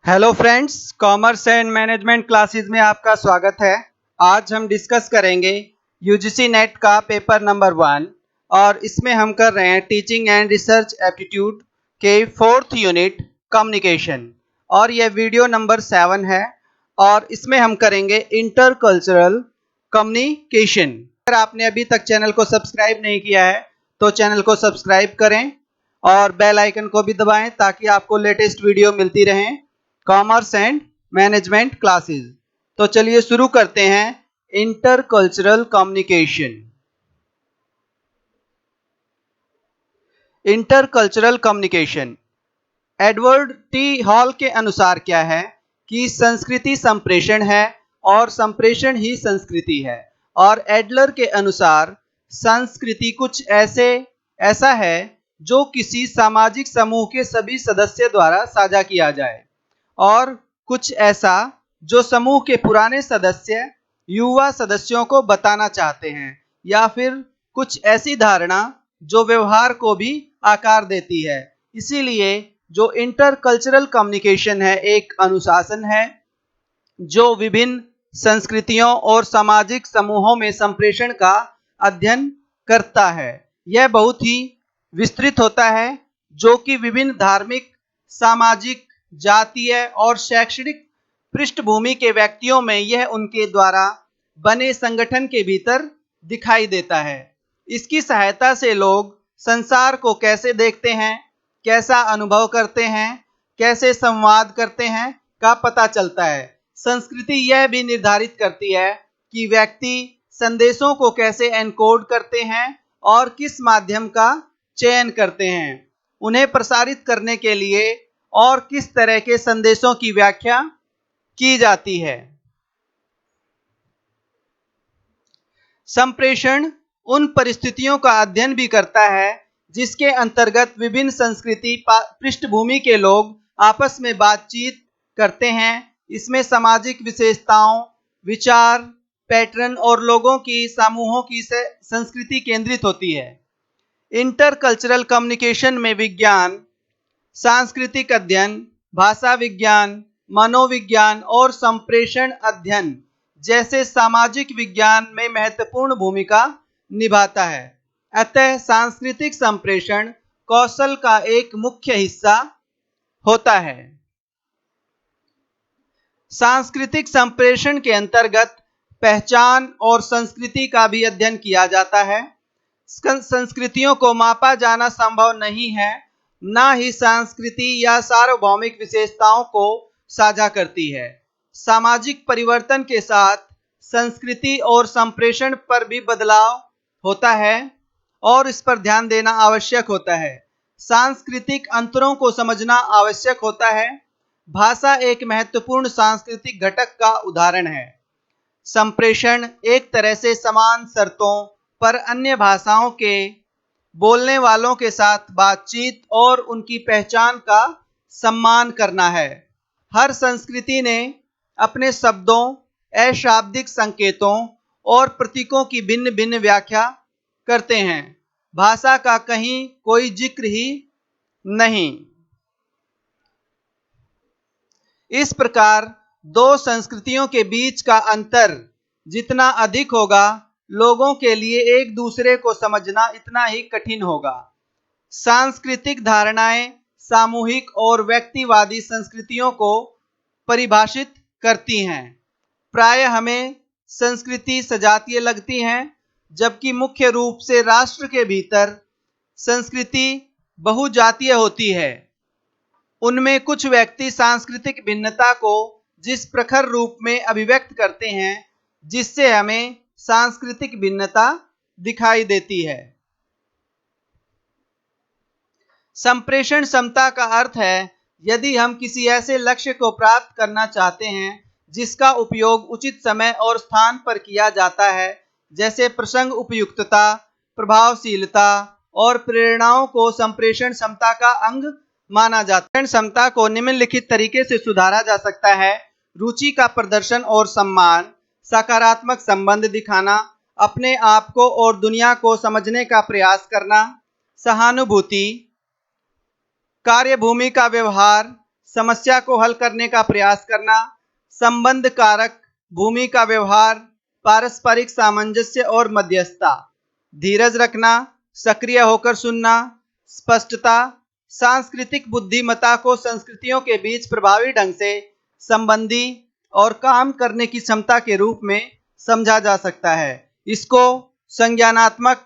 Hello friends, commerce and management classes में आपका स्वागत है। आज हम डिस्कस करेंगे यूजीसी नेट का पेपर नंबर 1 और इसमें हम कर रहे हैं टीचिंग एंड रिसर्च एप्टीट्यूड के 4th यूनिट कम्युनिकेशन और यह वीडियो नंबर 7 है और इसमें हम करेंगे इंटरकल्चरल कम्युनिकेशन। अगर आपने अभी तक चैनल को सब्सक्राइब नहीं किया है तो चैनल को सब्सक्राइब करें और बेल आइकन को भी दबाएं ताकि आपको लेटेस्ट वीडियो मिलती रहें कॉमर्स एंड मैनेजमेंट क्लासेस। तो चलिए शुरू करते हैं intercultural communication. Intercultural communication Edward T hall के अनुसार क्या है कि संस्कृति संप्रेषण है और संप्रेषण ही संस्कृति है। और एडलर के अनुसार संस्कृति कुछ ऐसा है जो किसी सामाजिक समूह के सभी सदस्य द्वारा साझा किया जाए और कुछ ऐसा जो समूह के पुराने सदस्य युवा सदस्यों को बताना चाहते हैं या फिर कुछ ऐसी धारणा जो व्यवहार को भी आकार देती है। इसीलिए जो इंटरकल्चरल कम्युनिकेशन है एक अनुशासन है जो विभिन्न संस्कृतियों और सामाजिक समूहों में संप्रेषण का अध्ययन करता है। यह बहुत ही विस्तृत होता है जो कि विभिन्न धार्मिक, सामाजिक, जातीय और शैक्षणिक पृष्ठभूमि के व्यक्तियों में यह उनके द्वारा बने संगठन के भीतर दिखाई देता है। इसकी सहायता से लोग संसार को कैसे देखते हैं, कैसा अनुभव करते हैं, कैसे संवाद करते हैं का पता चलता है। संस्कृति यह भी निर्धारित करती है कि व्यक्ति संदेशों को कैसे एनकोड करते हैं और किस माध्यम का चयन करते हैं, उन्हें प्रसारित करने के लिए और किस तरह के संदेशों की व्याख्या की जाती है। संप्रेषण उन परिस्थितियों का अध्ययन भी करता है जिसके अंतर्गत विभिन्न संस्कृति पृष्ठभूमि के लोग आपस में बातचीत करते हैं। इसमें सामाजिक विशेषताओं, विचार, पैटर्न और लोगों की समूहों की संस्कृति केंद्रित होती है। इंटरकल्चरल कम्युनिकेशन में विज्ञान, सांस्कृतिक अध्ययन, भाषा विज्ञान, मनोविज्ञान और संप्रेषण अध्ययन जैसे सामाजिक विज्ञान में महत्वपूर्ण भूमिका निभाता है। अतः सांस्कृतिक संप्रेषण कौशल का एक मुख्य हिस्सा होता है। सांस्कृतिक संप्रेषण के अंतर्गत पहचान और संस्कृति का भी अध्ययन किया जाता है। संस्कृतियों को मापा जाना संभव नहीं है, ना ही संस्कृति या सार्वभौमिक विशेषताओं को साझा करती है। सामाजिक परिवर्तन के साथ संस्कृति और संप्रेषण पर भी बदलाव होता है और इस पर ध्यान देना आवश्यक होता है। सांस्कृतिक अंतरों को समझना आवश्यक होता है। भाषा एक महत्वपूर्ण सांस्कृतिक घटक का उदाहरण है। संप्रेषण एक तरह से समान शर्तों पर अन्य भाषाओं के बोलने वालों के साथ बातचीत और उनकी पहचान का सम्मान करना है। हर संस्कृति ने अपने शब्दों, अशाब्दिक संकेतों और प्रतीकों की भिन्न भिन्न व्याख्या करते हैं। भाषा का कहीं कोई जिक्र ही नहीं। इस प्रकार दो संस्कृतियों के बीच का अंतर जितना अधिक होगा, लोगों के लिए एक दूसरे को समझना इतना ही कठिन होगा। सांस्कृतिक धारणाएं सामूहिक और व्यक्तिवादी संस्कृतियों को परिभाषित करती हैं। प्राय हमें संस्कृति सजातीय लगती हैं, जबकि मुख्य रूप से राष्ट्र के भीतर संस्कृति बहुजातीय होती है। उनमें कुछ व्यक्ति सांस्कृतिक भिन्नता को जिस प्रखर रूप में अभिव्यक्त करते हैं, जिससे हमें सांस्कृतिक भिन्नता दिखाई देती है। संप्रेषण क्षमता का अर्थ है यदि हम किसी ऐसे लक्ष्य को प्राप्त करना चाहते हैं जिसका उपयोग उचित समय और स्थान पर किया जाता है, जैसे प्रसंग उपयुक्तता, प्रभावशीलता और प्रेरणाओं को संप्रेषण क्षमता का अंग माना जाता है। क्षमता को निम्नलिखित तरीके से सुधारा जा सकता है: रुचि का प्रदर्शन और सम्मान, सकारात्मक संबंध दिखाना, अपने आप को और दुनिया को समझने का प्रयास करना, सहानुभूति, कार्यभूमि का व्यवहार, समस्या को हल करने का प्रयास करना, संबंध कारक, भूमि का व्यवहार, पारस्परिक सामंजस्य और मध्यस्थता, धीरज रखना, सक्रिय होकर सुनना, स्पष्टता, सांस्कृतिक बुद्धिमत्ता को संस्कृतियों के बीच प्रभावी ढंग से संबंधी और काम करने की क्षमता के रूप में समझा जा सकता है। इसको संज्ञानात्मक,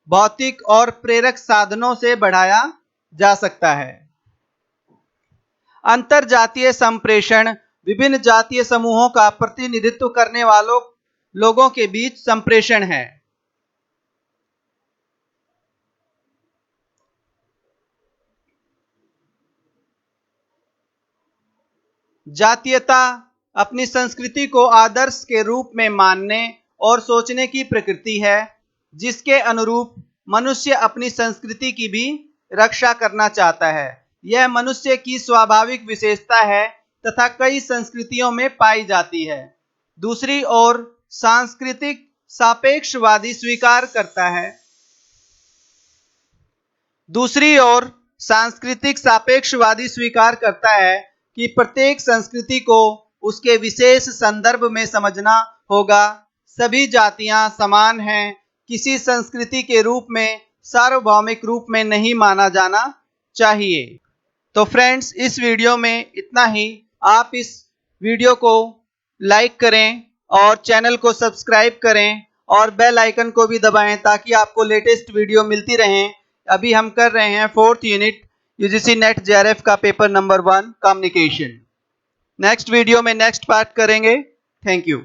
भौतिक और प्रेरक साधनों से बढ़ाया जा सकता है। अंतरजातीय संप्रेषण विभिन्न जातीय समूहों का प्रतिनिधित्व करने वालों लोगों के बीच संप्रेषण है। जातीयता अपनी संस्कृति को आदर्श के रूप में मानने और सोचने की प्रकृति है, जिसके अनुरूप मनुष्य अपनी संस्कृति की भी रक्षा करना चाहता है। यह मनुष्य की स्वाभाविक विशेषता है तथा कई संस्कृतियों में पाई जाती है। दूसरी ओर सांस्कृतिक सापेक्षवादी स्वीकार करता है कि प्रत्येक संस्कृति को उसके विशेष संदर्भ में समझना होगा। सभी जातियां समान हैं, किसी संस्कृति के रूप में सार्वभौमिक रूप में नहीं माना जाना चाहिए। तो फ्रेंड्स, इस वीडियो में इतना ही। आप इस वीडियो को लाइक करें और चैनल को सब्सक्राइब करें और बेल आइकन को भी दबाएं ताकि आपको लेटेस्ट वीडियो मिलती रहें। अभी हम कर रहे हैं 4th unit UGC NET JRF का paper number 1 communication. Next video में नेक्स्ट पार्ट करेंगे। Thank you.